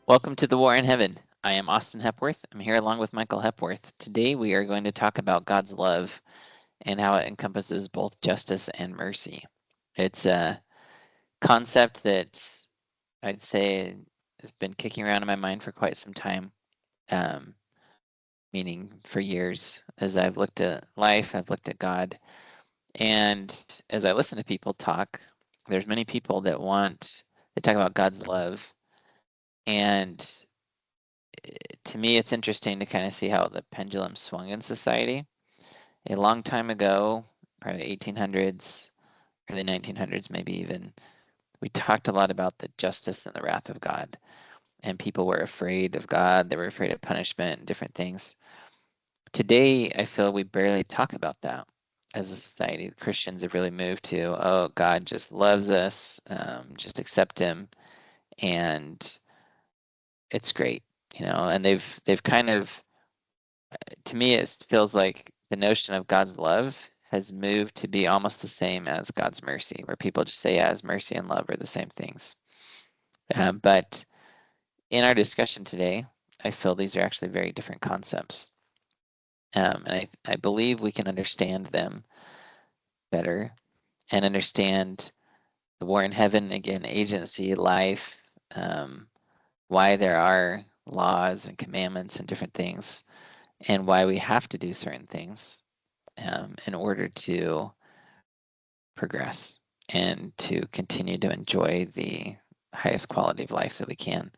Welcome to the War in Heaven. I am Austin Hepworth. I'm here along with Michael Hepworth. Today we are going to talk about God's love and how it encompasses both justice and mercy. It's a concept that I'd say has been kicking around in my mind for quite some time, um, meaning for years. As I've looked at life, I've looked at God, and as I listen to people talk, there's many people they talk about God's love, and to me, it's interesting to kind of see how the pendulum swung in society. A long time ago, probably 1800s, early 1900s, maybe even, we talked a lot about the justice and the wrath of God. And people were afraid of God, they were afraid of punishment and different things. Today, I feel we barely talk about that as a society. Christians have really moved to, oh, God just loves us, just accept Him, and it's great, And they've kind of to me, it feels like the notion of God's love has moved to be almost the same as God's mercy, where people just say, yeah, His mercy and love are the same things. But in our discussion today, I feel these are actually very different concepts. And I believe we can understand them better and understand the war in heaven, again, agency, life, um, why there are laws and commandments and different things, and why we have to do certain things in order to progress and to continue to enjoy the highest quality of life that we can.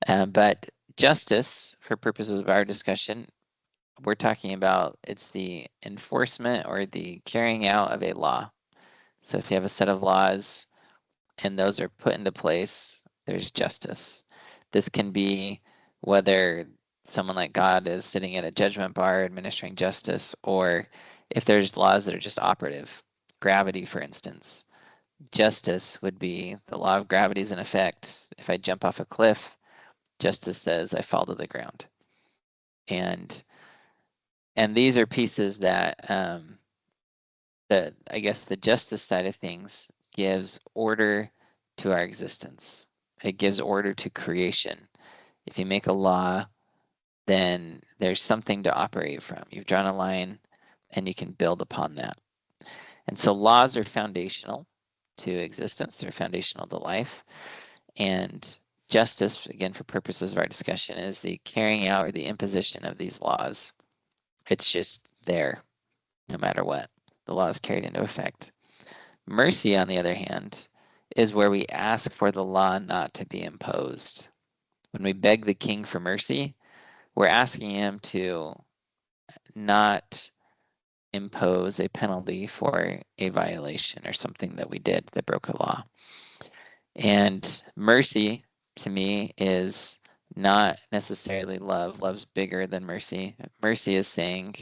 But justice, for purposes of our discussion, we're talking about it's the enforcement or the carrying out of a law. So if you have a set of laws and those are put into place, there's justice. This can be whether someone like God is sitting at a judgment bar administering justice, or if there's laws that are just operative. Gravity, for instance. Justice would be the law of gravity is in effect. If I jump off a cliff, justice says I fall to the ground. And these are pieces that I guess the justice side of things gives order to our existence. It gives order to creation. If you make a law, then there's something to operate from. You've drawn a line and you can build upon that. And so laws are foundational to existence, they're foundational to life. And justice, again, for purposes of our discussion, is the carrying out or the imposition of these laws. It's just there, no matter what. The law is carried into effect. Mercy, on the other hand, is where we ask for the law not to be imposed. When we beg the king for mercy, we're asking him to not impose a penalty for a violation or something that we did that broke a law. And mercy, to me, is not necessarily love. Love's bigger than mercy. Mercy is saying,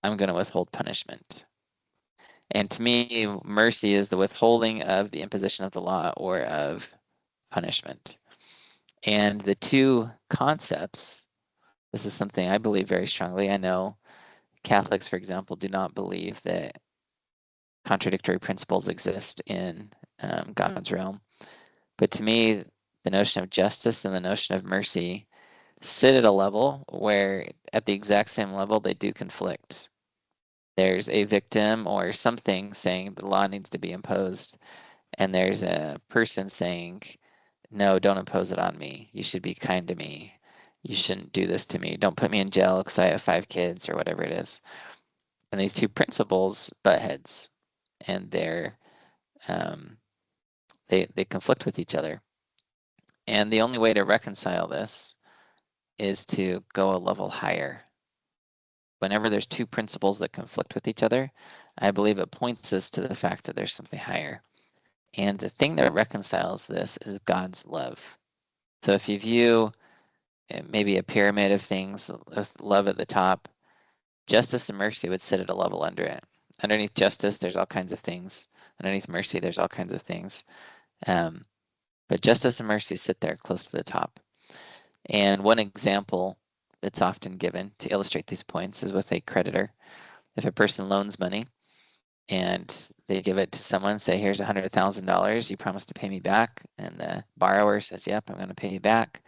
I'm going to withhold punishment. And to me, mercy is the withholding of the imposition of the law or of punishment. And the two concepts, this is something I believe very strongly. I know Catholics, for example, do not believe that contradictory principles exist in God's realm. But to me, the notion of justice and the notion of mercy sit at a level where, at the exact same level, they do conflict. There's a victim or something saying the law needs to be imposed, and there's a person saying, no, don't impose it on me. You should be kind to me. You shouldn't do this to me. Don't put me in jail because I have 5 kids or whatever it is. And these two principles butt heads, and they conflict with each other. And the only way to reconcile this is to go a level higher. Whenever there's two principles that conflict with each other, I believe it points us to the fact that there's something higher. And the thing that reconciles this is God's love. So if you view maybe a pyramid of things with love at the top, justice and mercy would sit at a level under it. Underneath justice, there's all kinds of things. Underneath mercy, there's all kinds of things. But justice and mercy sit there close to the top. And one example that's often given to illustrate these points is with a creditor. If a person loans money and they give it to someone, say, here's $100,000, you promise to pay me back, and the borrower says, yep, I'm going to pay you back.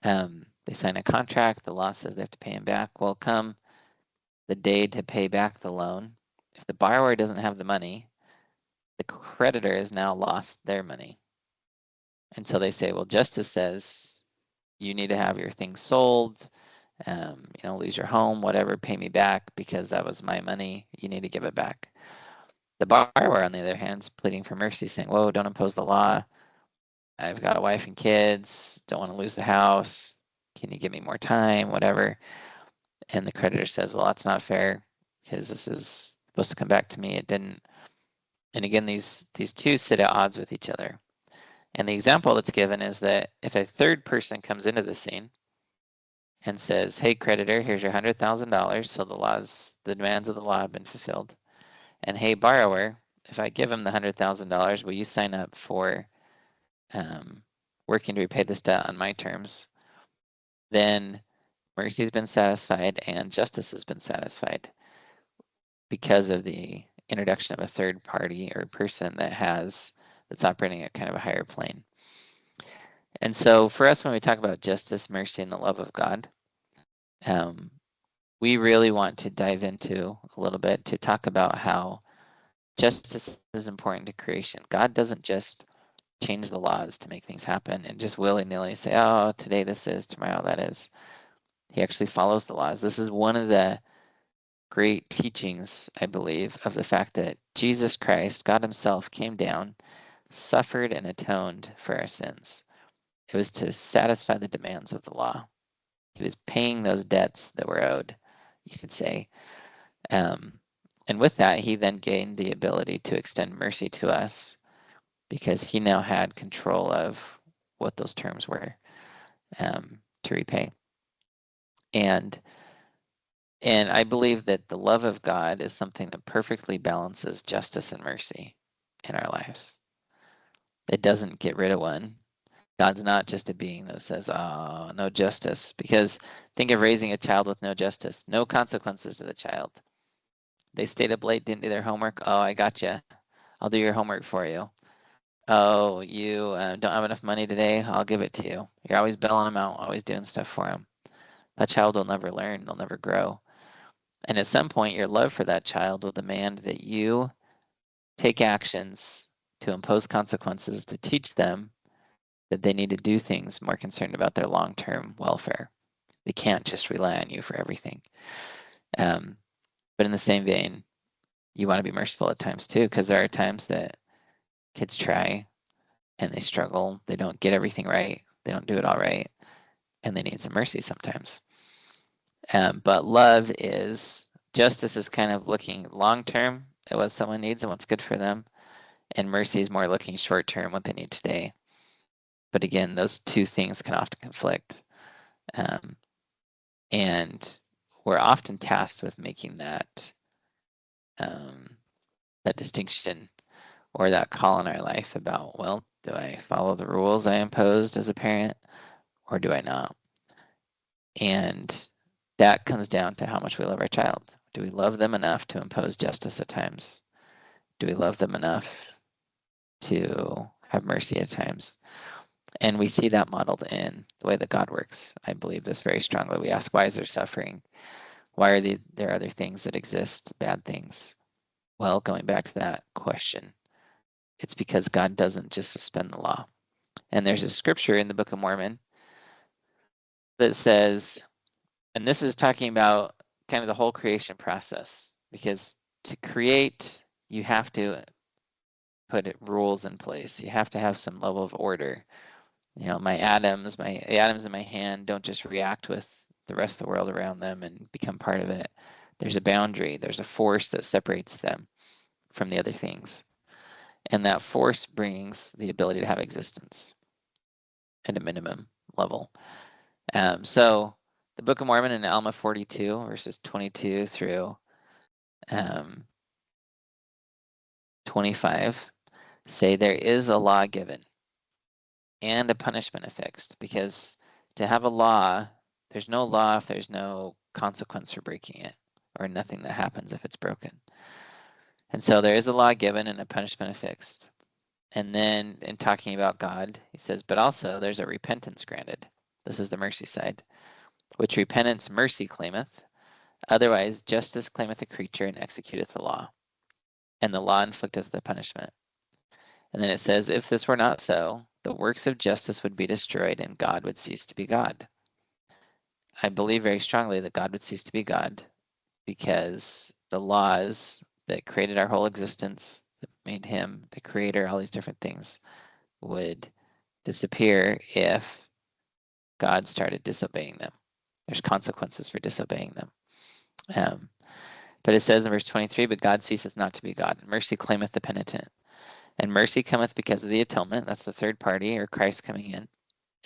They sign a contract, the law says they have to pay him back. Well, come the day to pay back the loan, if the borrower doesn't have the money, the creditor has now lost their money. And so they say, well, justice says you need to have your things sold, lose your home, whatever, pay me back because that was my money. You need to give it back. The borrower, on the other hand, is pleading for mercy, saying, whoa, don't impose the law. I've got a wife and kids, don't want to lose the house. Can you give me more time, whatever? And the creditor says, well, that's not fair because this is supposed to come back to me. It didn't. And again, these two sit at odds with each other. And the example that's given is that if a third person comes into the scene and says, hey, creditor, here's your $100,000, so the demands of the law have been fulfilled. And hey, borrower, if I give him the $100,000, will you sign up for working to repay this debt on my terms? Then mercy's been satisfied and justice has been satisfied because of the introduction of a third party or person that's operating at kind of a higher plane. And so for us, when we talk about justice, mercy, and the love of God, we really want to dive into a little bit to talk about how justice is important to creation. God doesn't just change the laws to make things happen and just willy-nilly say, oh, today this is, tomorrow that is. He actually follows the laws. This is one of the great teachings, I believe, of the fact that Jesus Christ, God himself, came down, suffered and atoned for our sins. It was to satisfy the demands of the law. He was paying those debts that were owed, you could say. And with that, he then gained the ability to extend mercy to us because he now had control of what those terms were to repay. And I believe that the love of God is something that perfectly balances justice and mercy in our lives. It doesn't get rid of one. God's not just a being that says, oh, no justice. Because think of raising a child with no justice, no consequences to the child. They stayed up late, didn't do their homework. Oh, I got you. I'll do your homework for you. Oh, you don't have enough money today. I'll give it to you. You're always bailing them out, always doing stuff for them. That child will never learn. They'll never grow. And at some point, your love for that child will demand that you take actions to impose consequences to teach them that they need to do things more concerned about their long-term welfare. They can't just rely on you for everything. But in the same vein, you want to be merciful at times too, because there are times that kids try and they struggle. They don't get everything right. They don't do it all right. And they need some mercy sometimes. But love is, justice is kind of looking long-term at what someone needs and what's good for them. And mercy is more looking short-term, what they need today. But again, those two things can often conflict. And we're often tasked with making that distinction or that call in our life about, well, do I follow the rules I imposed as a parent or do I not? And that comes down to how much we love our child. Do we love them enough to impose justice at times? Do we love them enough to have mercy at times? And we see that modeled in the way that God works. I believe this very strongly. We ask, why is there suffering? Why are there other things that exist, bad things? Well, going back to that question, it's because God doesn't just suspend the law. And there's a scripture in the Book of Mormon that says, and this is talking about kind of the whole creation process, because to create, you have to put rules in place. You have to have some level of order. You know, the atoms in my hand don't just react with the rest of the world around them and become part of it. There's a boundary. There's a force that separates them from the other things. And that force brings the ability to have existence at a minimum level. So the Book of Mormon in Alma 42, verses 22 through 25 say there is a law given and a punishment affixed, because to have a law, there's no law if there's no consequence for breaking it, or nothing that happens if it's broken. And so there is a law given and a punishment affixed. And then in talking about God, he says, but also there's a repentance granted. This is the mercy side, which repentance mercy claimeth. Otherwise justice claimeth a creature and executeth the law, and the law inflicteth the punishment. And then it says, if this were not so, the works of justice would be destroyed and God would cease to be God. I believe very strongly that God would cease to be God because the laws that created our whole existence, that made him the creator, all these different things, would disappear if God started disobeying them. There's consequences for disobeying them. But it says in verse 23, but God ceaseth not to be God. Mercy claimeth the penitent. And mercy cometh because of the atonement. That's the third party, or Christ coming in.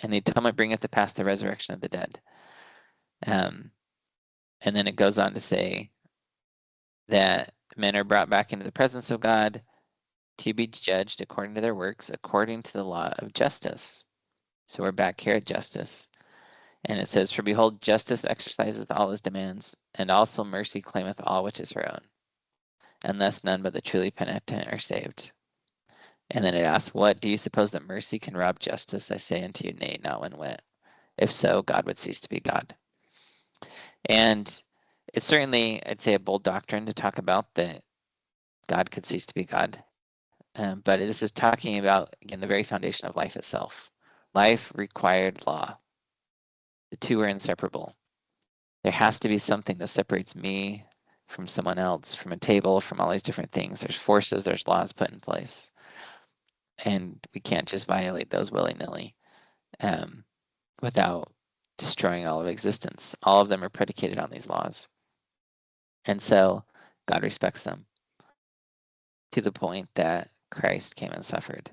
And the atonement bringeth to pass the resurrection of the dead. And then it goes on to say that men are brought back into the presence of God to be judged according to their works, according to the law of justice. So we're back here at justice. And it says, for behold, justice exerciseth all his demands, and also mercy claimeth all which is her own. And thus none but the truly penitent are saved. And then it asks, what do you suppose that mercy can rob justice? I say unto you, nay, not one whit. If so, God would cease to be God. And it's certainly, I'd say, a bold doctrine to talk about that God could cease to be God. But this is talking about, again, the very foundation of life itself. Life required law. The two are inseparable. There has to be something that separates me from someone else, from a table, from all these different things. There's forces, there's laws put in place. And we can't just violate those willy-nilly without destroying all of existence. All of them are predicated on these laws. And so God respects them to the point that Christ came and suffered.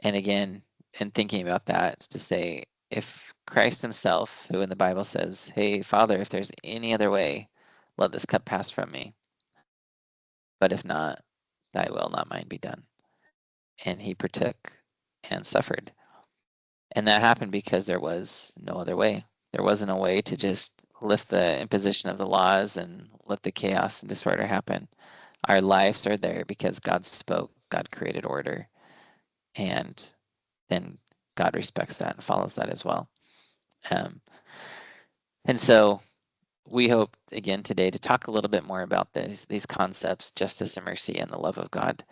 And again, in thinking about that, it's to say, if Christ himself, who in the Bible says, hey, Father, if there's any other way, let this cup pass from me. But if not, thy will, not mine, be done. And he partook and suffered. And that happened because there was no other way. There wasn't a way to just lift the imposition of the laws and let the chaos and disorder happen. Our lives are there because God spoke, God created order, and then God respects that and follows that as well. And so we hope again today to talk a little bit more about these concepts, justice and mercy and the love of God,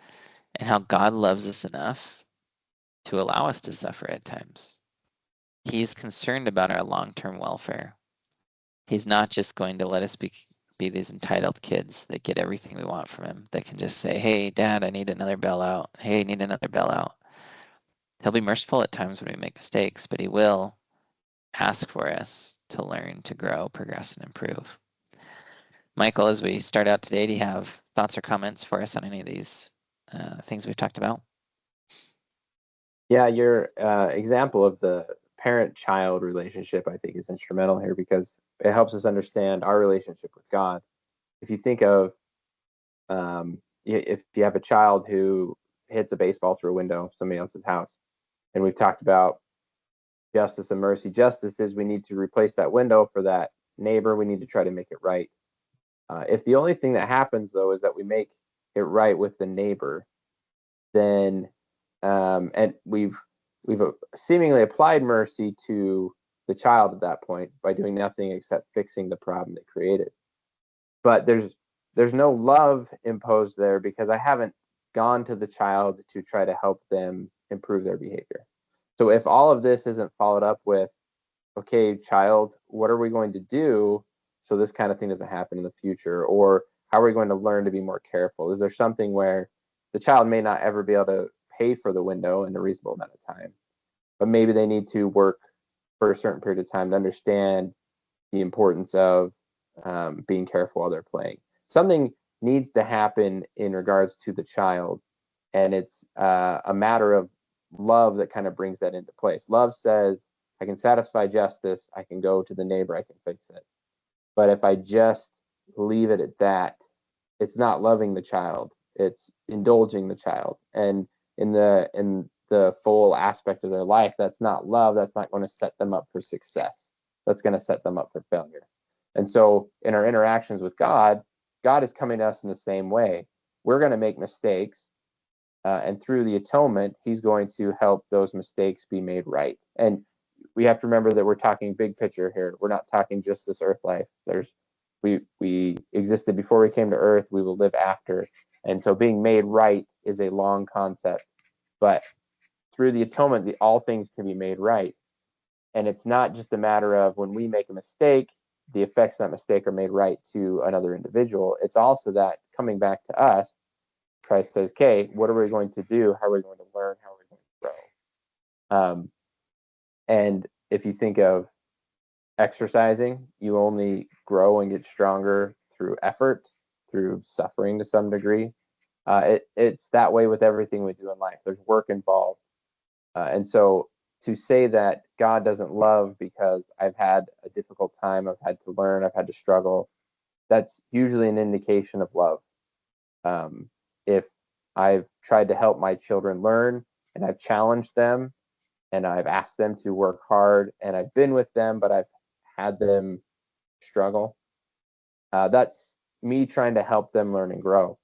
and how God loves us enough to allow us to suffer at times. He's concerned about our long-term welfare. He's not just going to let us be these entitled kids that get everything we want from him, that can just say, hey, Dad, I need another bailout. Hey, I need another bailout. He'll be merciful at times when we make mistakes, but he will ask for us to learn, to grow, progress, and improve. Michael, as we start out today, do you have thoughts or comments for us on any of these things we've talked about? Yeah, your example of the parent-child relationship, I think, is instrumental here because it helps us understand our relationship with God. If you think of if you have a child who hits a baseball through a window of somebody else's house, and we've talked about justice and mercy. Justice is we need to replace that window for that neighbor. We need to try to make it right. If the only thing that happens, though, is that we make it right with the neighbor, then and we've seemingly applied mercy to the child at that point by doing nothing except fixing the problem they created. But there's no love imposed there because I haven't gone to the child to try to help them improve their behavior. So if all of this isn't followed up with, okay, child, what are we going to do so this kind of thing doesn't happen in the future? Or how are we going to learn to be more careful? Is there something where the child may not ever be able to pay for the window in a reasonable amount of time, but maybe they need to work for a certain period of time to understand the importance of being careful while they're playing? Something needs to happen in regards to the child, and it's a matter of love that kind of brings that into place. Love says, I can satisfy justice, I can go to the neighbor, I can fix it. But if I just leave it at that, it's not loving the child, it's indulging the child. And in the full aspect of their life, that's not love, that's not going to set them up for success. That's going to set them up for failure. And so in our interactions with God, God is coming to us in the same way. we're going to make mistakes, and through the atonement, he's going to help those mistakes be made right. And we have to remember that we're talking big picture here. We're not talking just this earth life. We existed before we came to earth. We will live after. And so being made right is a long concept. But through the atonement, all things can be made right. And it's not just a matter of when we make a mistake, the effects of that mistake are made right to another individual. It's also that coming back to us, Christ says, okay, what are we going to do? How are we going to learn? How are we going to grow? And if you think of exercising, you only grow and get stronger through effort, through suffering to some degree. It's that way with everything we do in life. There's work involved. And so to say that God doesn't love because I've had a difficult time, I've had to learn, I've had to struggle, that's usually an indication of love. If I've tried to help my children learn and I've challenged them and I've asked them to work hard and I've been with them, but I've had them struggle, that's me trying to help them learn and grow.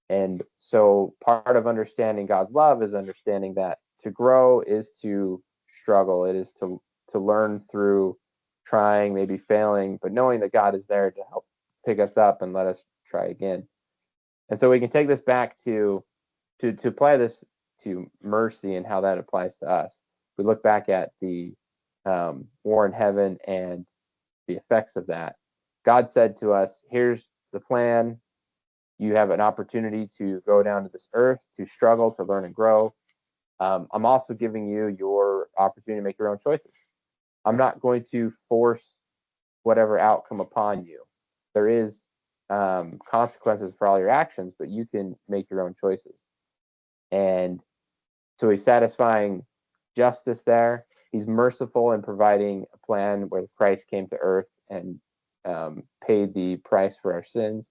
And so part of understanding God's love is understanding that to grow is to struggle. It is to learn through trying, maybe failing, but knowing that God is there to help pick us up and let us try again. And so we can take this back to apply this to mercy and how that applies to us. We look back at the war in heaven and the effects of that. God said to us, here's the plan. You have an opportunity to go down to this earth, to struggle, to learn and grow. I'm also giving you your opportunity to make your own choices. I'm not going to force whatever outcome upon you. There is consequences for all your actions, but you can make your own choices. And so he's satisfying justice there. He's merciful in providing a plan where Christ came to earth and paid the price for our sins.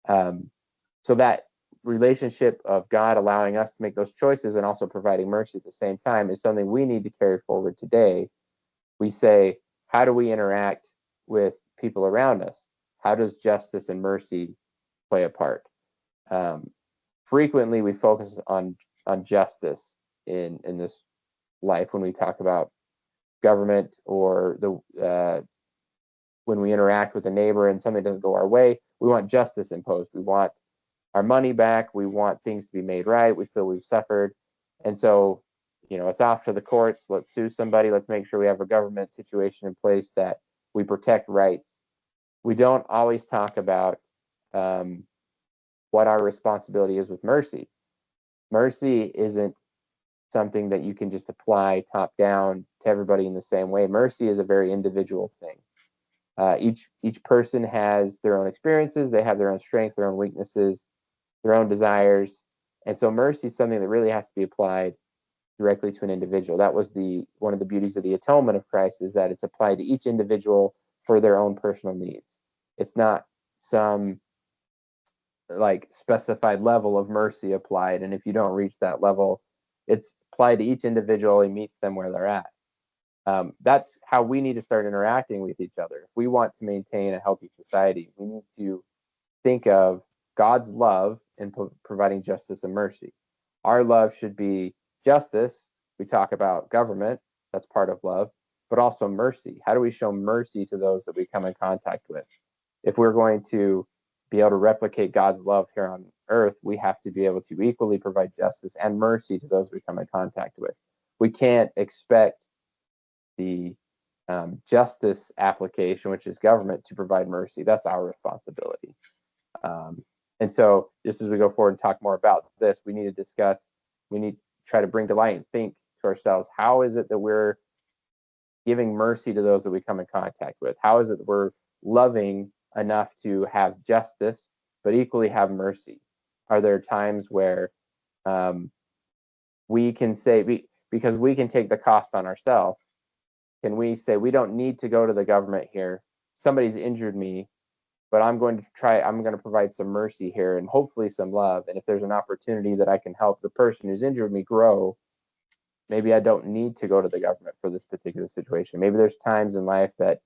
So that relationship of God allowing us to make those choices and also providing mercy at the same time is something we need to carry forward today. We say, how do we interact with people around us? How does justice and mercy play a part? Frequently, we focus on justice in this life when we talk about government or when we interact with a neighbor and something doesn't go our way. We want justice imposed. We want our money back. We want things to be made right. We feel we've suffered. And so, it's off to the courts. Let's sue somebody. Let's make sure we have a government situation in place that we protect rights. We don't always talk about what our responsibility is with mercy. Mercy isn't something that you can just apply top down to everybody in the same way. Mercy is a very individual thing. Each person has their own experiences. They have their own strengths, their own weaknesses, their own desires. And so mercy is something that really has to be applied directly to an individual. That was one of the beauties of the atonement of Christ, is that it's applied to each individual for their own personal needs. It's not some like specified level of mercy applied, and if you don't reach that level, it's applied to each individual and meets them where they're at. That's how we need to start interacting with each other. If we want to maintain a healthy society, we need to think of God's love in providing justice and mercy. Our love should be justice. We talk about government, that's part of love, but also mercy. How do we show mercy to those that we come in contact with? If we're going to be able to replicate God's love here on earth, we have to be able to equally provide justice and mercy to those we come in contact with. We can't expect the justice application, which is government, to provide mercy. That's our responsibility. And so just as we go forward and talk more about this, we need to try to bring to light and think to ourselves, how is it that we're giving mercy to those that we come in contact with? How is it that we're loving enough to have justice, but equally have mercy? Are there times where we can say, because we can take the cost on ourselves, can we say, we don't need to go to the government here. Somebody's injured me, but I'm going to provide some mercy here and hopefully some love. And if there's an opportunity that I can help the person who's injured me grow, maybe I don't need to go to the government for this particular situation. Maybe there's times in life that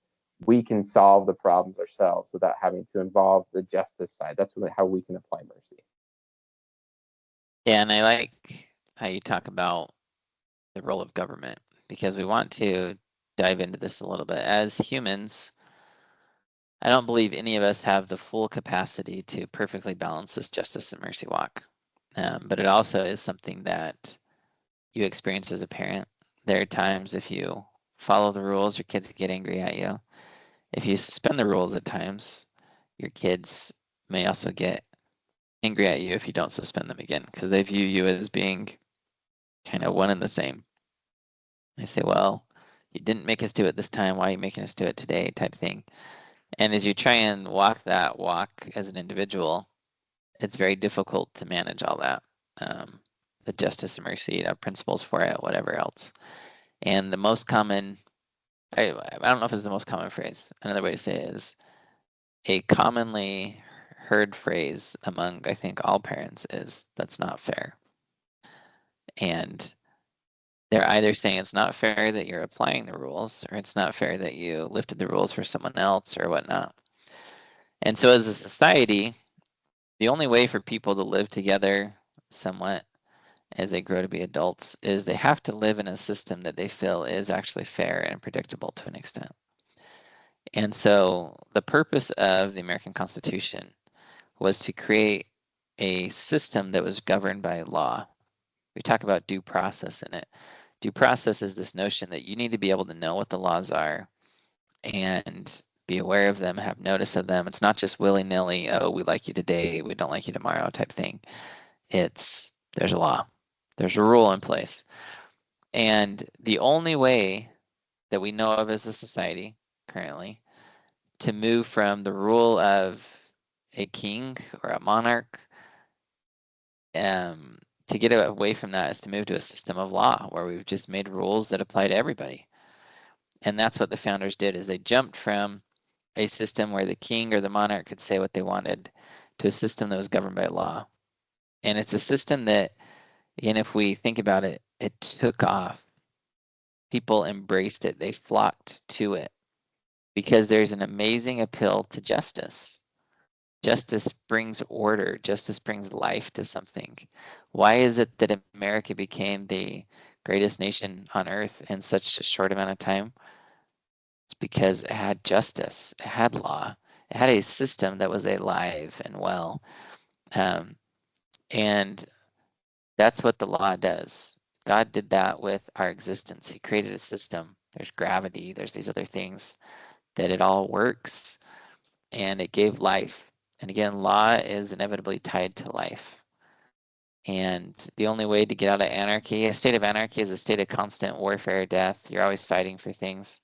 we can solve the problems ourselves without having to involve the justice side. That's how we can apply mercy. Yeah, and I like how you talk about the role of government because we want to dive into this a little bit. As humans, I don't believe any of us have the full capacity to perfectly balance this justice and mercy walk. But it also is something that you experience as a parent. There are times if you follow the rules, your kids get angry at you. If you suspend the rules at times, your kids may also get angry at you if you don't suspend them again because they view you as being kind of one and the same. They say, well, you didn't make us do it this time. Why are you making us do it today? Type thing. And as you try and walk that walk as an individual, it's very difficult to manage all that. The justice and mercy, principles for it, whatever else. And the most common, I don't know if it's the most common phrase. Another way to say it is a commonly heard phrase among, I think, all parents is that's not fair. And they're either saying it's not fair that you're applying the rules, or it's not fair that you lifted the rules for someone else, or whatnot. And so, as a society, the only way for people to live together somewhat as they grow to be adults is they have to live in a system that they feel is actually fair and predictable to an extent. And so, the purpose of the American Constitution was to create a system that was governed by law. We talk about due process in it. Due process is this notion that you need to be able to know what the laws are and be aware of them, have notice of them. It's not just willy-nilly, oh, we like you today, we don't like you tomorrow type thing. It's there's a law, there's a rule in place. And the only way that we know of as a society currently to move from the rule of a king or a monarch to get away from that is to move to a system of law where we've just made rules that apply to everybody. And that's what the founders did is they jumped from a system where the king or the monarch could say what they wanted to a system that was governed by law. And it's a system that, again, if we think about it, it took off. People embraced it, they flocked to it because there's an amazing appeal to justice. Justice brings order, justice brings life to something. Why is it that America became the greatest nation on earth in such a short amount of time? It's because it had justice, it had law, it had a system that was alive and well. Um, and that's what the law does. God did that with our existence. He created a system. There's gravity, there's these other things that it all works and it gave life. And again, law is inevitably tied to life. And the only way to get out of anarchy, a state of anarchy is a state of constant warfare, death. You're always fighting for things.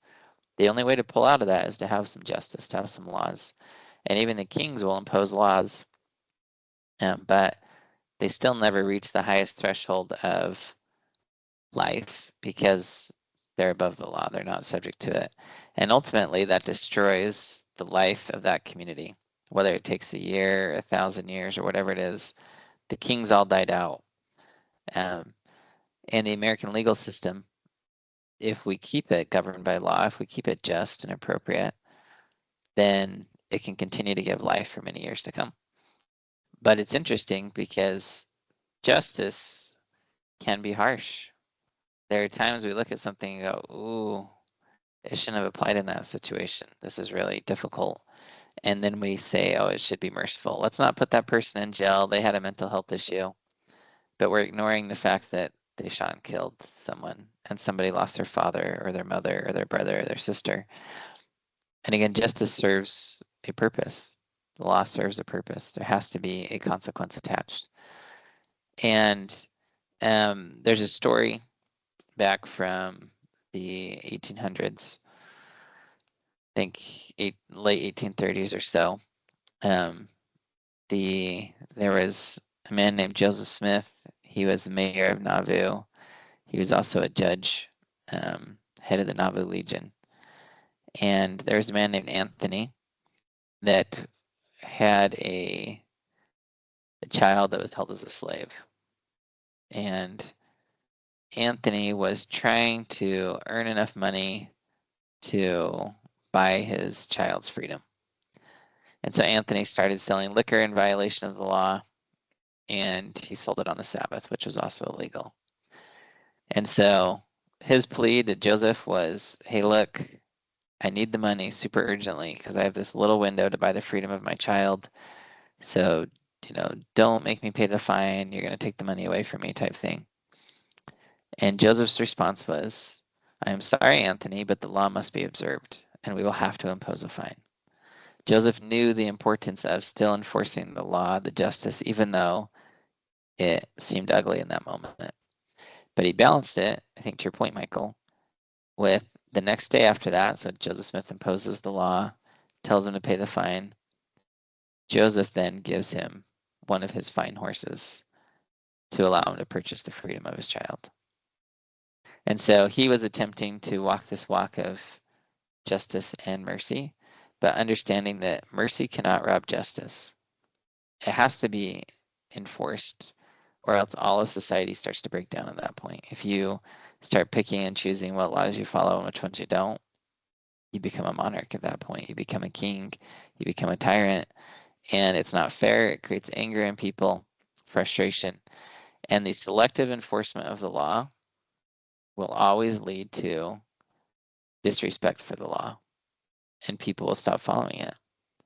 The only way to pull out of that is to have some justice, to have some laws. And even the kings will impose laws, but they still never reach the highest threshold of life because they're above the law. They're not subject to it. And ultimately, that destroys the life of that community, whether it takes a year, 1,000 years, or whatever it is. The kings all died out. Um, and the American legal system, if we keep it governed by law, if we keep it just and appropriate, then it can continue to give life for many years to come. But it's interesting because justice can be harsh. There are times we look at something and go, ooh, it shouldn't have applied in that situation. This is really difficult. And then we say, oh, it should be merciful. Let's not put that person in jail. They had a mental health issue. But we're ignoring the fact that they shot and killed someone and somebody lost their father or their mother or their brother or their sister. And again, justice serves a purpose. The law serves a purpose. There has to be a consequence attached. And there's a story back from the 1800s, I think late 1830s or so. Um, there was a man named Joseph Smith. He was the mayor of Nauvoo. He was also a judge, head of the Nauvoo Legion. And there was a man named Anthony that had a child that was held as a slave. And Anthony was trying to earn enough money to buy his child's freedom. And so Anthony started selling liquor in violation of the law. and he sold it on the Sabbath, which was also illegal. And so his plea to Joseph was, hey, look, I need the money super urgently because I have this little window to buy the freedom of my child. So, don't make me pay the fine. You're going to take the money away from me, type thing. And Joseph's response was, I am sorry, Anthony, but the law must be observed, and we will have to impose a fine. Joseph knew the importance of still enforcing the law, the justice, even though it seemed ugly in that moment. But he balanced it, I think to your point, Michael, with the next day after that. So Joseph Smith imposes the law, tells him to pay the fine. Joseph then gives him one of his fine horses to allow him to purchase the freedom of his child. And so he was attempting to walk this walk of justice and mercy, but understanding that mercy cannot rob justice. It has to be enforced, or else all of society starts to break down at that point. If you start picking and choosing what laws you follow and which ones you don't, you become a monarch at that point. You become a king, you become a tyrant, and it's not fair. It creates anger in people, frustration, and the selective enforcement of the law will always lead to disrespect for the law, and people will stop following it.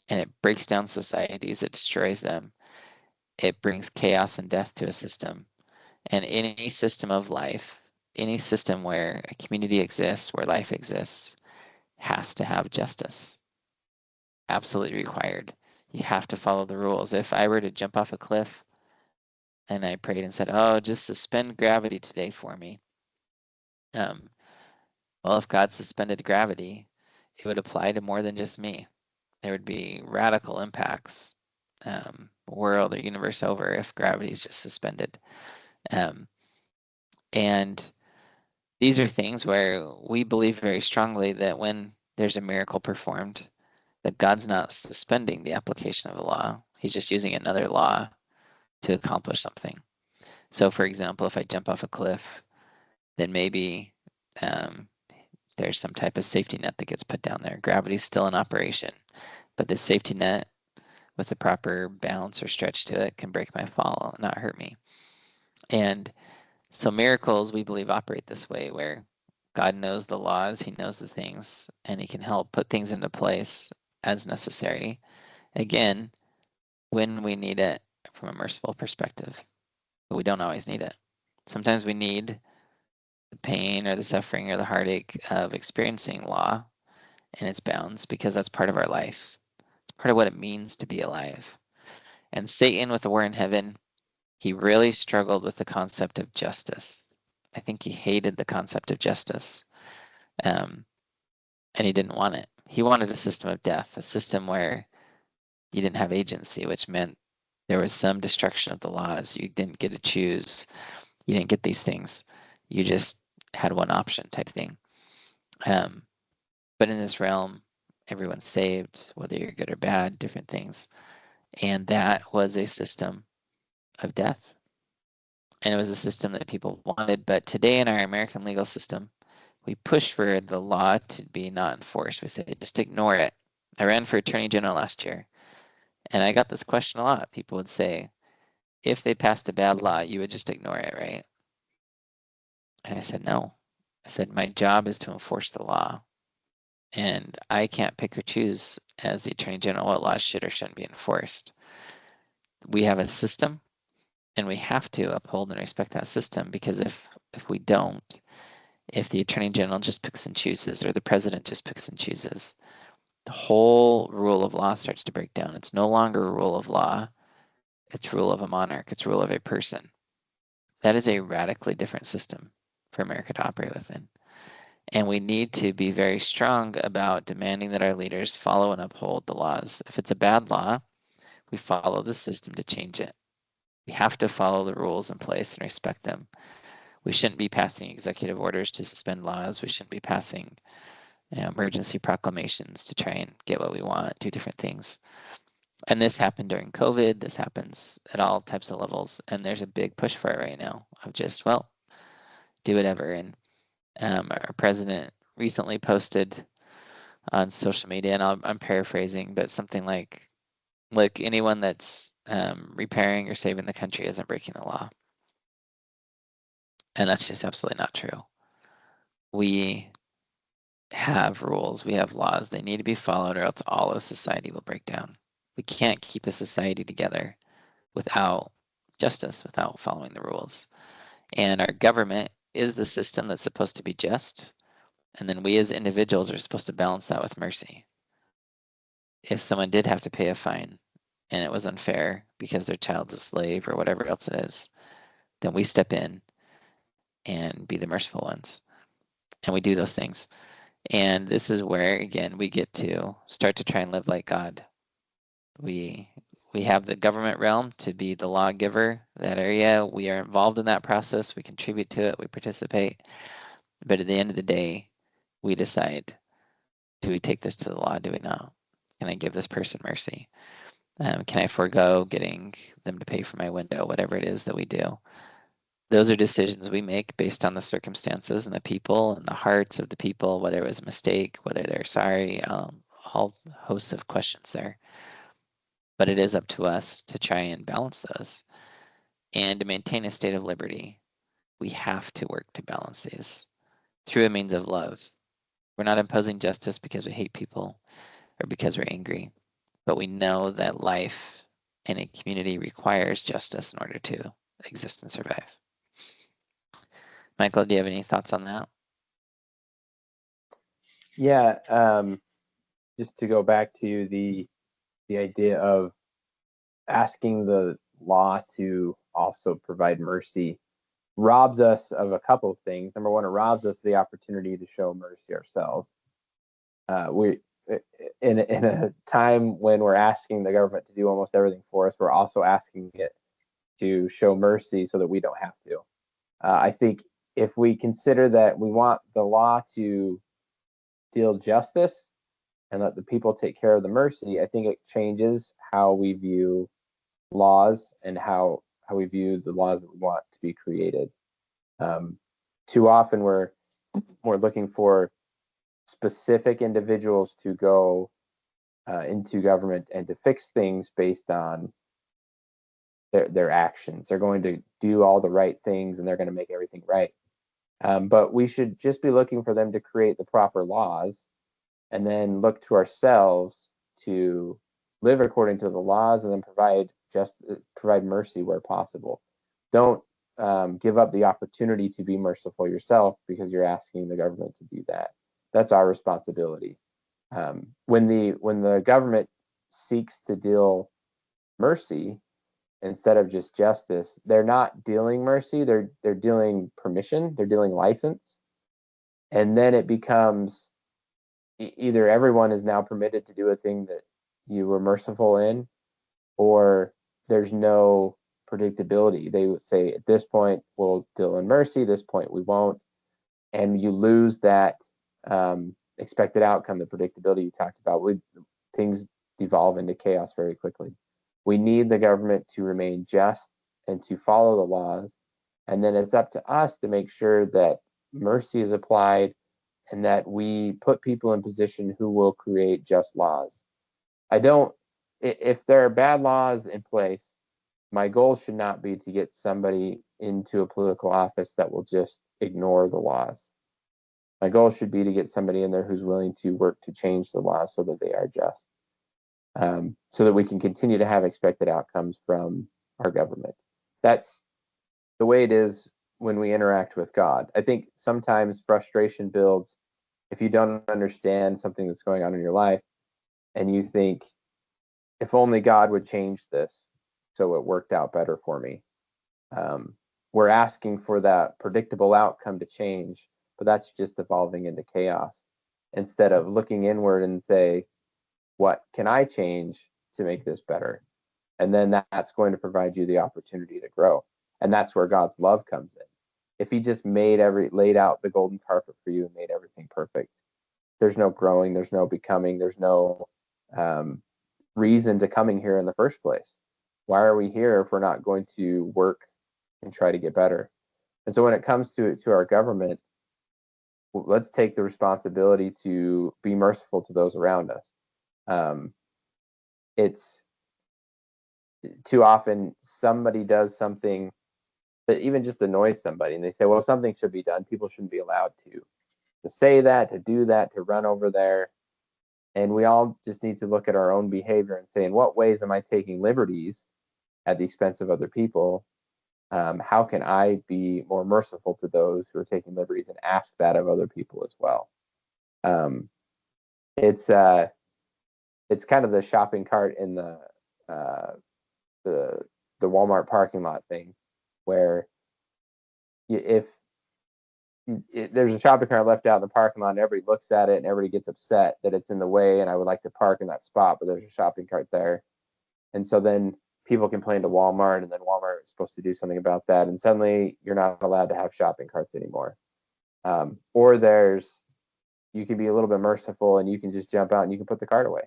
And it breaks down societies, it destroys them, it brings chaos and death to a system. And in any system of life, any system where a community exists, where life exists, has to have justice. Absolutely required. You have to follow the rules. If I were to jump off a cliff and I prayed and said, oh, just suspend gravity today for me. Well, if God suspended gravity, it would apply to more than just me. There would be radical impacts, world or universe over, if gravity is just suspended. And these are things where we believe very strongly that when there's a miracle performed, that God's not suspending the application of the law. He's just using another law to accomplish something. So, for example, if I jump off a cliff, then maybe there's some type of safety net that gets put down there. Gravity's still in operation, but the safety net with the proper balance or stretch to it can break my fall and not hurt me. And so miracles, we believe, operate this way, where God knows the laws, he knows the things, and he can help put things into place as necessary. Again, when we need it from a merciful perspective, but we don't always need it. Sometimes we need the pain or the suffering or the heartache of experiencing law and its bounds, because that's part of our life. It's part of what it means to be alive. And Satan, with the war in heaven, he really struggled with the concept of justice. I think he hated the concept of justice. And he didn't want it. He wanted a system of death, a system where you didn't have agency, which meant there was some destruction of the laws. You didn't get to choose. You didn't get these things. You just had one option type thing. But in this realm, everyone's saved, whether you're good or bad, different things. And that was a system of death. And it was a system that people wanted. But today in our American legal system, we push for the law to be not enforced. We say, just ignore it. I ran for Attorney General last year, and I got this question a lot. People would say, if they passed a bad law, you would just ignore it, right? And I said, no. I said, my job is to enforce the law. And I can't pick or choose as the Attorney General what laws should or shouldn't be enforced. We have a system, and we have to uphold and respect that system, because if we don't, if the Attorney General just picks and chooses, or the President just picks and chooses, the whole rule of law starts to break down. It's no longer a rule of law. It's rule of a monarch. It's rule of a person. That is a radically different system for America to operate within. And we need to be very strong about demanding that our leaders follow and uphold the laws. If it's a bad law, we follow the system to change it. We have to follow the rules in place and respect them. We shouldn't be passing executive orders to suspend laws. We shouldn't be passing emergency proclamations to try and get what we want, do different things. And this happened during COVID. This happens at all types of levels. And there's a big push for it right now of just, well, do whatever. And our president recently posted on social media, and I'm paraphrasing, but something like, Look, anyone that's repairing or saving the country isn't breaking the law. And that's just absolutely not true. We have rules, we have laws. They need to be followed, or else all of society will break down. We can't keep a society together without justice, without following the rules. And our government is the system that's supposed to be just. And then we as individuals are supposed to balance that with mercy. If someone did have to pay a fine and it was unfair because their child's a slave or whatever else it is, then we step in and be the merciful ones. And we do those things. And this is where, again, we get to start to try and live like God. We have the government realm to be the lawgiver, that area. We are involved in that process. We contribute to it. We participate. But at the end of the day, we decide, do we take this to the law? Do we not? Can I give this person mercy? Can I forego getting them to pay for my window? Whatever it is that we do. Those are decisions we make based on the circumstances and the people and the hearts of the people, whether it was a mistake, whether they're sorry, all hosts of questions there. But it is up to us to try and balance those. And to maintain a state of liberty, we have to work to balance these through a means of love. We're not imposing justice because we hate people or because we're angry, but we know that life in a community requires justice in order to exist and survive. Michael, do you have any thoughts on that? Yeah, just to go back to the idea of asking the law to also provide mercy robs us of a couple of things. Number one, it robs us the opportunity to show mercy ourselves. We in a time when we're asking the government to do almost everything for us, we're also asking it to show mercy so that we don't have to. I think if we consider that we want the law to deal justice and let the people take care of the mercy, I think it changes how we view laws and how we view the laws that we want to be created. Too often we're looking for specific individuals to go into government and to fix things based on their actions. They're going to do all the right things and they're going to make everything right. But we should just be looking for them to create the proper laws and then look to ourselves to live according to the laws and then provide mercy where possible. Don't give up the opportunity to be merciful yourself because you're asking the government to do that. That's our responsibility. When the government seeks to deal mercy instead of just justice, they're not dealing mercy. They're dealing permission. They're dealing license, and then it becomes either everyone is now permitted to do a thing that you were merciful in, or there's no predictability. They would say at this point we'll deal in mercy, this point we won't, and you lose that expected outcome, the predictability you talked about. Things devolve into chaos very quickly. We need the government to remain just and to follow the laws, and then it's up to us to make sure that mercy is applied and that we put people in position who will create just laws. I don't, if there are bad laws in place, my goal should not be to get somebody into a political office that will just ignore the laws. My goal should be to get somebody in there who's willing to work to change the laws so that they are just, so that we can continue to have expected outcomes from our government. That's the way it is when we interact with God. I think sometimes frustration builds if you don't understand something that's going on in your life and you think, if only God would change this so it worked out better for me. We're asking for that predictable outcome to change, but that's just evolving into chaos instead of looking inward and say, what can I change to make this better? And then that's going to provide you the opportunity to grow. And that's where God's love comes in. If he just laid out the golden carpet for you and made everything perfect, there's no growing, there's no becoming, there's no reason to coming here in the first place. Why are we here if we're not going to work and try to get better? And so when it comes to our government, let's take the responsibility to be merciful to those around us. It's too often somebody does something that even just annoys somebody, and they say, well, something should be done. People shouldn't be allowed to say that, to do that, to run over there. And we all just need to look at our own behavior and say, in what ways am I taking liberties at the expense of other people? How can I be more merciful to those who are taking liberties, and ask that of other people as well? Um, it's it's kind of the shopping cart in uh, the the Walmart parking lot thing, where if there's a shopping cart left out in the parking lot and everybody looks at it and everybody gets upset that it's in the way and I would like to park in that spot, but there's a shopping cart there. And so then people complain to Walmart, and then Walmart is supposed to do something about that. And suddenly you're not allowed to have shopping carts anymore. Or you can be a little bit merciful and you can just jump out and you can put the cart away.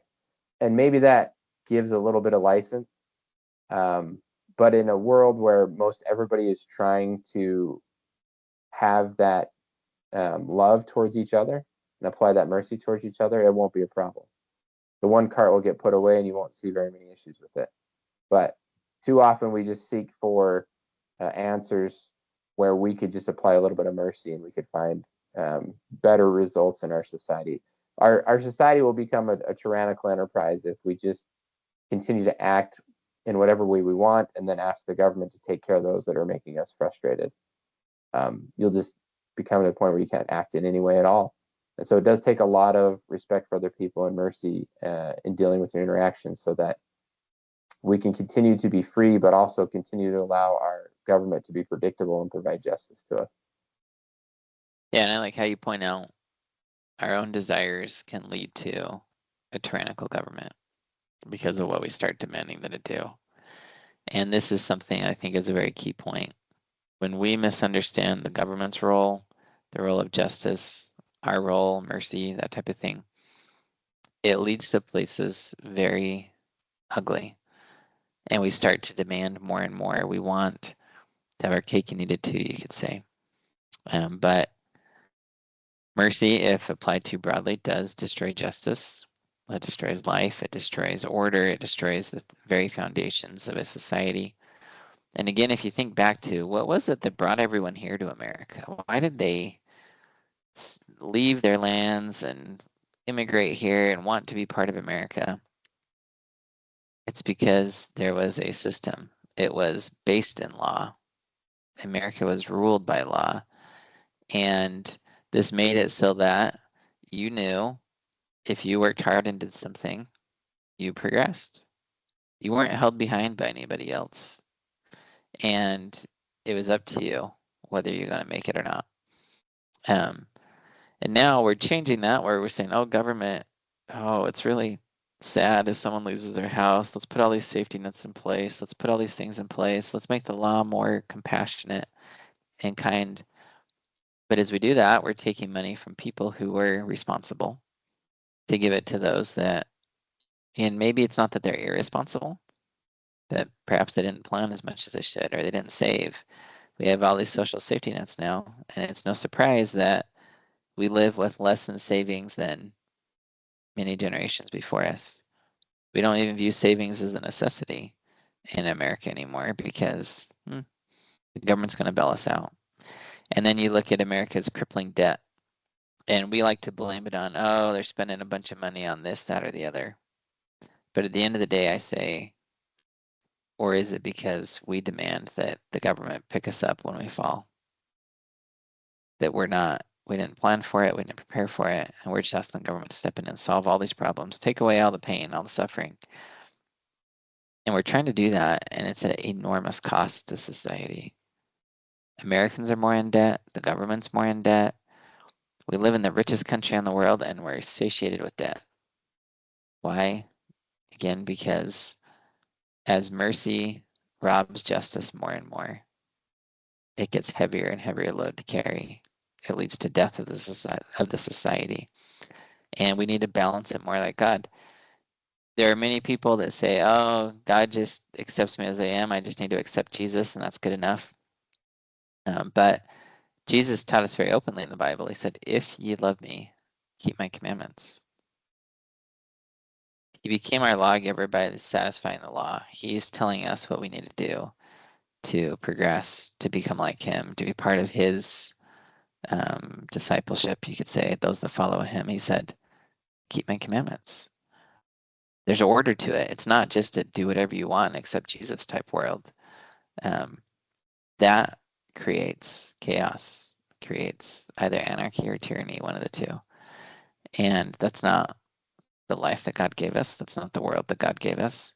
And maybe that gives a little bit of license. Um, but in a world where most everybody is trying to have that love towards each other and apply that mercy towards each other, it won't be a problem. The one cart will get put away and you won't see very many issues with it. But too often we just seek for answers where we could just apply a little bit of mercy and we could find better results in our society. Our society will become a tyrannical enterprise if we just continue to act in whatever way we want and then ask the government to take care of those that are making us frustrated. You'll just become to the point where you can't act in any way at all. And so it does take a lot of respect for other people and mercy in dealing with your interactions, so that we can continue to be free, but also continue to allow our government to be predictable and provide justice to us. Yeah, and I like how you point out our own desires can lead to a tyrannical government because of what we start demanding that it do. And this is something I think is a very key point. When we misunderstand the government's role, the role of justice, our role, mercy, that type of thing, it leads to places very ugly. And we start to demand more and more. We want to have our cake and eat it too, you could say. But mercy, if applied too broadly, does destroy justice. It destroys life, it destroys order, it destroys the very foundations of a society. And again, if you think back to what was it that brought everyone here to America? Why did they leave their lands and immigrate here and want to be part of America? It's because there was a system. It was based in law. America was ruled by law. And this made it so that you knew if you worked hard and did something, you progressed. You weren't held behind by anybody else. And it was up to you whether you're going to make it or not. Um, and now we're changing that where we're saying, oh, government, oh, it's really sad if someone loses their house. Let's put all these safety nets in place. Let's put all these things in place. Let's make the law more compassionate and kind. But as we do that, we're taking money from people who were responsible to give it to those that, and maybe it's not that they're irresponsible, but perhaps they didn't plan as much as they should, or they didn't save. We have all these social safety nets now, and it's no surprise that we live with less in savings than many generations before us. We don't even view savings as a necessity in America anymore because the government's going to bail us out. And then you look at America's crippling debt, and we like to blame it on, oh, they're spending a bunch of money on this, that, or the other. But at the end of the day, I say, or is it because we demand that the government pick us up when we fall? That we didn't plan for it, we didn't prepare for it, and we're just asking the government to step in and solve all these problems, take away all the pain, all the suffering. And we're trying to do that, and it's an enormous cost to society. Americans are more in debt, the government's more in debt. We live in the richest country in the world, and we're satiated with debt. Why? Again, because as mercy robs justice more and more, it gets heavier and heavier load to carry. It leads to death of the society. And we need to balance it more like God. There are many people that say, oh, God just accepts me as I am. I just need to accept Jesus, and that's good enough. But Jesus taught us very openly in the Bible. He said, if ye love me, keep my commandments. He became our lawgiver by satisfying the law. He's telling us what we need to do to progress, to become like him, to be part of his discipleship, you could say, those that follow him. He said, keep my commandments. There's order to it. It's not just a do whatever you want except Jesus type world. That creates chaos, creates either anarchy or tyranny, one of the two. And that's not the life that God gave us. That's not the world that God gave us.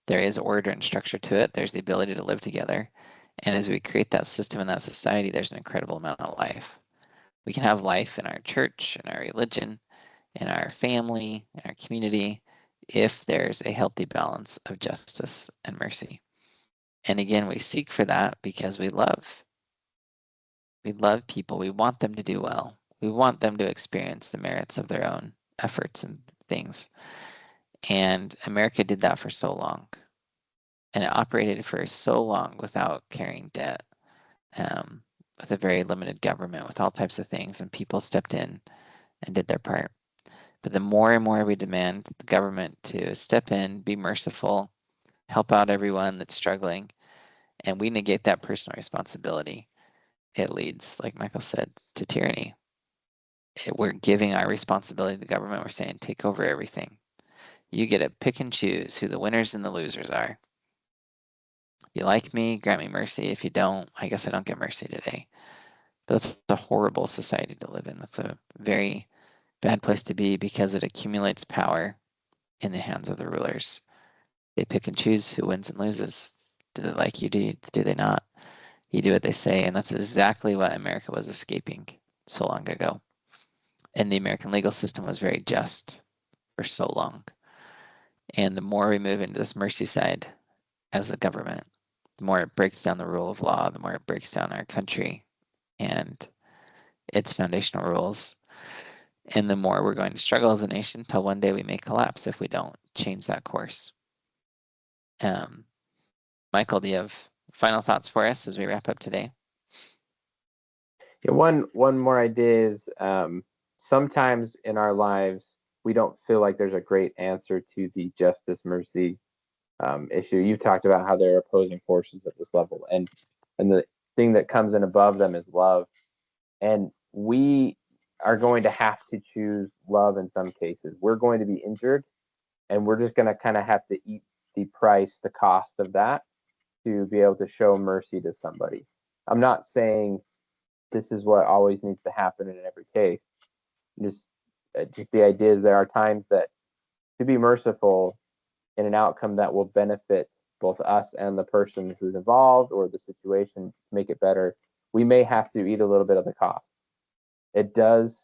There is order and structure to it. There's the ability to live together. And as we create that system and that society, there's an incredible amount of life. We can have life in our church, in our religion, in our family, in our community, if there's a healthy balance of justice and mercy. And again, we seek for that because we love. We love people. We want them to do well. We want them to experience the merits of their own efforts and things. And America did that for so long. And it operated for so long without carrying debt, with a very limited government, with all types of things. And people stepped in and did their part. But the more and more we demand the government to step in, be merciful, help out everyone that's struggling, and we negate that personal responsibility, it leads, like Michael said, to tyranny. We're giving our responsibility to the government. We're saying, take over everything. You get to pick and choose who the winners and the losers are. If you like me, grant me mercy. If you don't, I guess I don't get mercy today. But that's a horrible society to live in. That's a very bad place to be because it accumulates power in the hands of the rulers. They pick and choose who wins and loses. Do they like you? Do they not? You do what they say. And that's exactly what America was escaping so long ago. And the American legal system was very just for so long. And the more we move into this mercy side as a government, the more it breaks down the rule of law, the more it breaks down our country and its foundational rules. And the more we're going to struggle as a nation until one day we may collapse if we don't change that course. Michael, do you have final thoughts for us as we wrap up today? Yeah, one more idea is sometimes in our lives we don't feel like there's a great answer to the justice mercy issue. You've talked about how there are opposing forces at this level, and the thing that comes in above them is love, and we are going to have to choose love in some cases. We're going to be injured, and we're just going to kind of have to eat the price, the cost of that, to be able to show mercy to somebody. I'm not saying this is what always needs to happen in every case. Just the idea is there are times that to be merciful in an outcome that will benefit both us and the person who's involved or the situation, make it better, we may have to eat a little bit of the cost. It does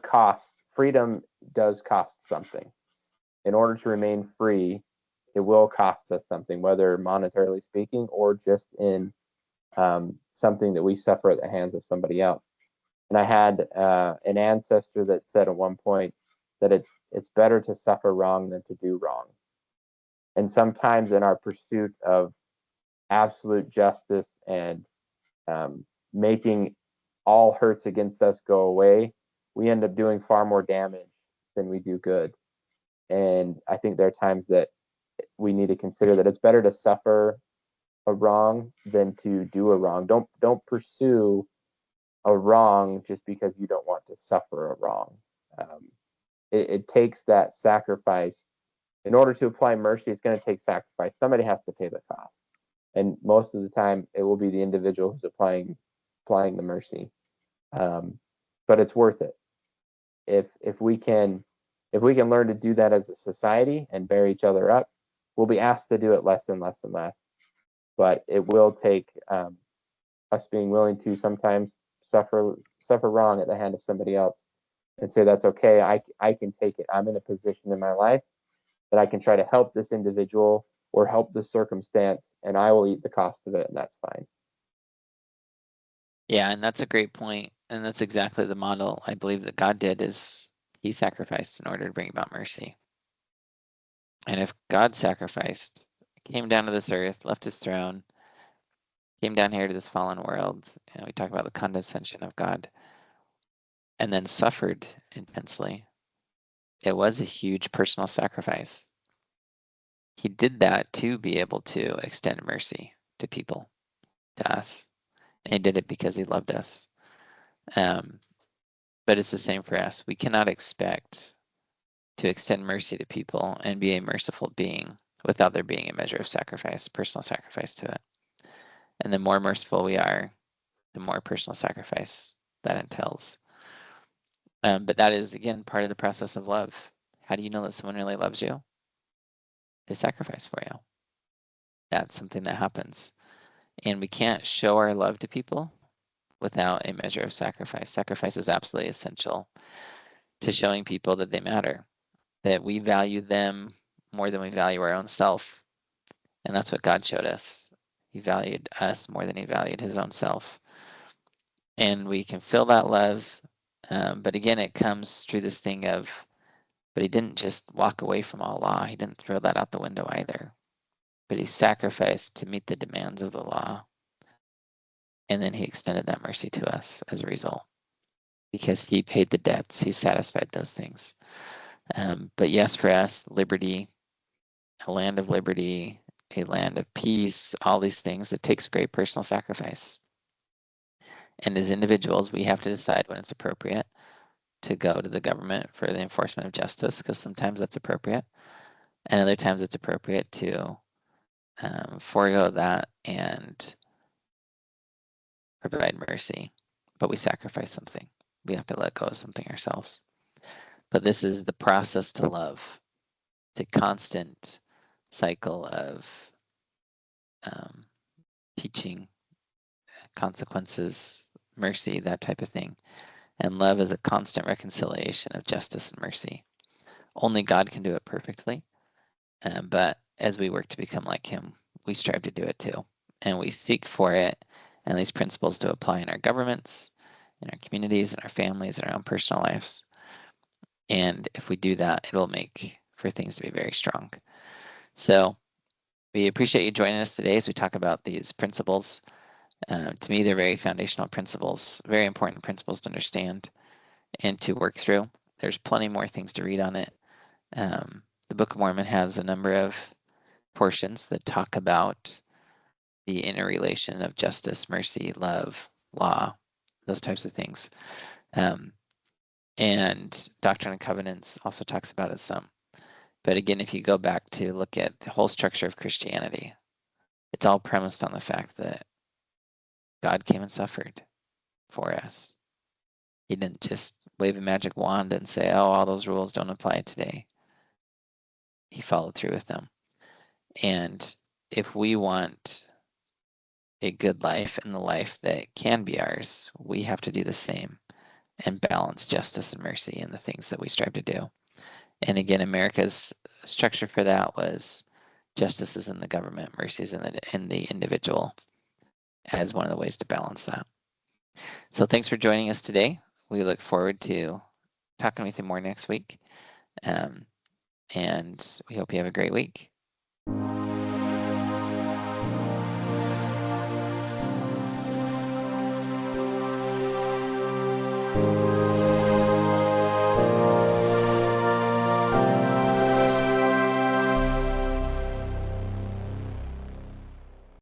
cost. Freedom does cost something. In order to remain free, it will cost us something, whether monetarily speaking or just in something that we suffer at the hands of somebody else. And I had an ancestor that said at one point that it's better to suffer wrong than to do wrong. And sometimes in our pursuit of absolute justice and making all hurts against us go away, we end up doing far more damage than we do good. And I think there are times that we need to consider that it's better to suffer a wrong than to do a wrong. Don't pursue a wrong just because you don't want to suffer a wrong. It takes that sacrifice. In order to apply mercy, it's going to take sacrifice. Somebody has to pay the cost, and most of the time, it will be the individual who's applying the mercy. But it's worth it if we can learn to do that as a society and bear each other up. We'll be asked to do it less and less and less, but it will take us being willing to sometimes suffer wrong at the hand of somebody else and say that's okay. I can take it. I'm in a position in my life that I can try to help this individual or help this circumstance, and I will eat the cost of it, and that's fine. Yeah, and that's a great point. And that's exactly the model I believe that God did is he sacrificed in order to bring about mercy. And if God sacrificed, came down to this earth, left his throne, came down here to this fallen world, and we talk about the condescension of God, and then suffered intensely, It was a huge personal sacrifice. He did that to be able to extend mercy to people, to us. And he did it because he loved us. Um, but it's the same for us. We cannot expect to extend mercy to people and be a merciful being without there being a measure of sacrifice, personal sacrifice to it. And the more merciful we are, the more personal sacrifice that entails. But that is, again, part of the process of love. How do you know that someone really loves you? They sacrifice for you. That's something that happens. And we can't show our love to people without a measure of sacrifice. Sacrifice is absolutely essential to showing people that they matter, that we value them more than we value our own self. And that's what God showed us. He valued us more than he valued his own self. And we can feel that love. But again, it comes through this thing of, but he didn't just walk away from all law. He didn't throw that out the window either. But he sacrificed to meet the demands of the law. And then he extended that mercy to us as a result, because he paid the debts. He satisfied those things. But yes, for us, liberty, a land of liberty, a land of peace, all these things, it takes great personal sacrifice. And as individuals, we have to decide when it's appropriate to go to the government for the enforcement of justice, because sometimes that's appropriate. And other times it's appropriate to forego that and provide mercy. But we sacrifice something. We have to let go of something ourselves. But this is the process to love. It's a constant cycle of teaching, consequences, mercy, that type of thing. And love is a constant reconciliation of justice and mercy. Only God can do it perfectly. But as we work to become like him, we strive to do it too. And we seek for it and these principles to apply in our governments, in our communities, in our families, in our own personal lives. And if we do that, it'll make for things to be very strong. So we appreciate you joining us today as we talk about these principles. To me, they're very foundational principles, very important principles to understand and to work through. There's plenty more things to read on it. The Book of Mormon has a number of portions that talk about the interrelation of justice, mercy, love, law, those types of things. And Doctrine and Covenants also talks about it some. But again, if you go back to look at the whole structure of Christianity, it's all premised on the fact that God came and suffered for us. He didn't just wave a magic wand and say, oh, all those rules don't apply today. He followed through with them. And if we want a good life and the life that can be ours, we have to do the same and balance justice and mercy in the things that we strive to do. And again, America's structure for that was justice is in the government, mercy is in the individual as one of the ways to balance that. So thanks for joining us today. We look forward to talking with you more next week. And we hope you have a great week.